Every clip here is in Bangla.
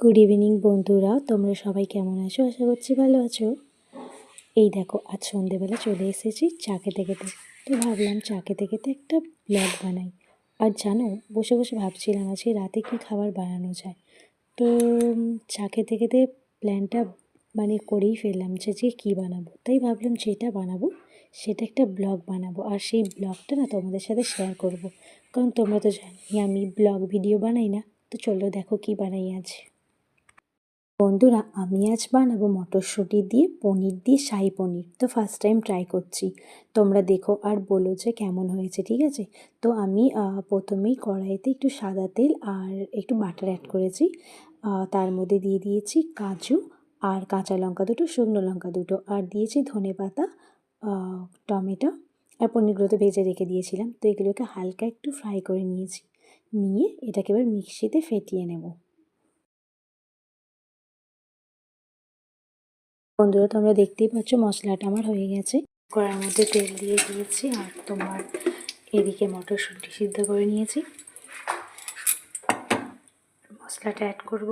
গুড ইভিনিং বন্ধুরা, তোমরা সবাই কেমন আছো? আশা করছি ভালো আছো। এই দেখো, আজ সন্ধেবেলা চলে এসেছি চা খেতে খেতে। তো ভাবলাম চা খেতে খেতে একটা ব্লগ বানাই। আর জানো, বসে বসে ভাবছিলাম আজকে রাতে কী খাবার বানানো যায়। তো চা খেতে খেতে প্ল্যানটা করেই ফেললাম যে কী বানাবো। তাই ভাবলাম যেটা বানাবো সেটা একটা ব্লগ বানাবো, আর সেই ব্লগটা না তোমাদের সাথে শেয়ার করব। কারণ তোমরা তো জানি আমি ব্লগ ভিডিও বানাই না। তো চলো দেখো কী বানাই আজ। বন্ধুরা, আমি আজ বানাবো মটরশুঁটি দিয়ে পনির দিয়ে শাহী পনির। তো ফার্স্ট টাইম ট্রাই করছি। তোমরা দেখো আর বলো যে কেমন হয়েছে, ঠিক আছে? তো আমি প্রথমেই কড়াইতে একটু সাদা তেল আর একটু বাটার অ্যাড করেছি। তার মধ্যে দিয়ে দিয়েছি কাজু আর কাঁচা লঙ্কা দুটো, শুকনো লঙ্কা দুটো, আর দিয়েছি ধনেপাতা, টমেটো, আর পনিরগুলো তো ভেজে রেখে দিয়েছিলাম। তো এগুলোকে হালকা একটু ফ্রাই করে নিয়েছি। নিয়ে এটাকে এবার মিক্সিতে ফেটিয়ে নেব। বন্ধুরা, তোমরা দেখতেই পাচ্ছ মশলাটা আমার হয়ে গেছে। কড়ার মধ্যে তেল দিয়ে দিয়েছি, আর তোমার এদিকে মটরশুঁটি সিদ্ধ করে নিয়েছি। মশলাটা অ্যাড করব।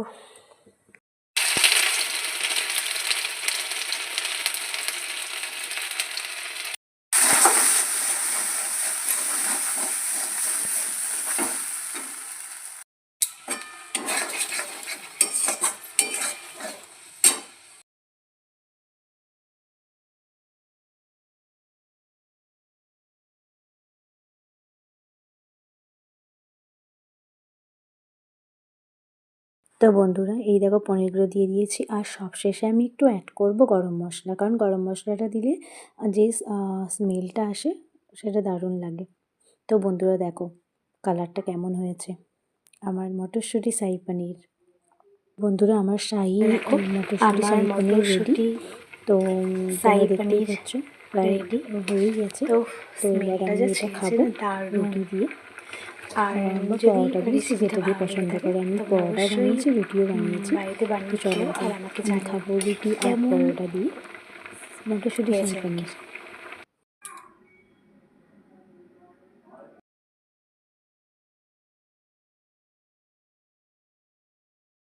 তো বন্ধুরা, এই দেখো পনিরগুলো দিয়ে দিয়েছি, আর সবশেষে আমি একটু অ্যাড করব গরম মশলা, কারণ গরম মশলাটা দিলে যে স্মেলটা আসে সেটা দারুণ লাগে। তো বন্ধুরা দেখো কালারটা কেমন হয়েছে আমার মটরশুঁটি শাহী পনির। বন্ধুরা, আমার মটরশুঁটি শাহী পনির রেডি। তো তোমরা দেখতেই পাচ্ছ প্রায় রেডি হয়েই গেছে। তো এবার আমি এটা খাবো রুটি দিয়ে। আর আমরা পরোটা দিয়ে, যেটা দিয়ে পছন্দ করে। আমি পরোটা বানিয়েছি, রুটিও বানিয়েছি। তো চলো আমি খাবো রুটি আর পরোটা দিয়ে মটরশুঁটি শাহী পনির।